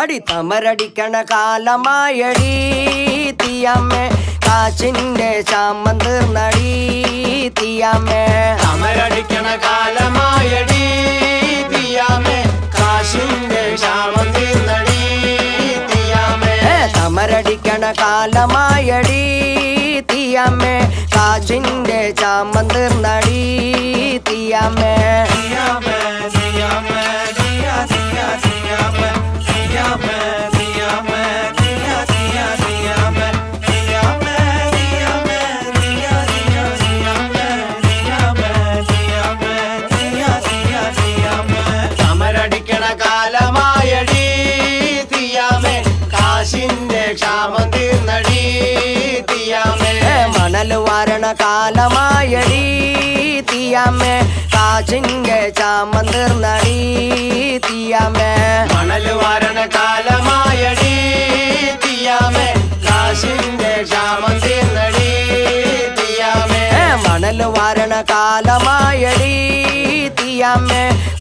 അടി തമരടിക്കണ കാലമായടി തീയമ്മേ കാച്ചിന്റെ ചാമം തീർന്നടി തീയമ്മേ തമരടിക്കണ കാലമായടി തീയമ്മേ കാശിന്റെ ക്ഷാമം തീർന്നടി തീയമ്മേ തമരടിക്കണ കാലമായടി തീയമ്മേ കാച്ചിന്റെ ചാമം തീർന്നടി തീയമ്മേ തമരടിക്കണ കാലമായടി തീയമ്മേ കാശിന്റെ ക്ഷാമം തീർന്നടി തീയമ്മേ മണൽ വാരണ കാലമായടി തീയമ്മേ കാച്ചിന്റെ ചാമം തീർന്നടി തീയമ്മേ മണൽ വാരണ കാലമായടി തീയമ്മേ കാശിന്റെ ക്ഷാമം തീർന്നടി തീയമ്മേ മണൽ വാരണ കാലമായടി തീയമ്മേ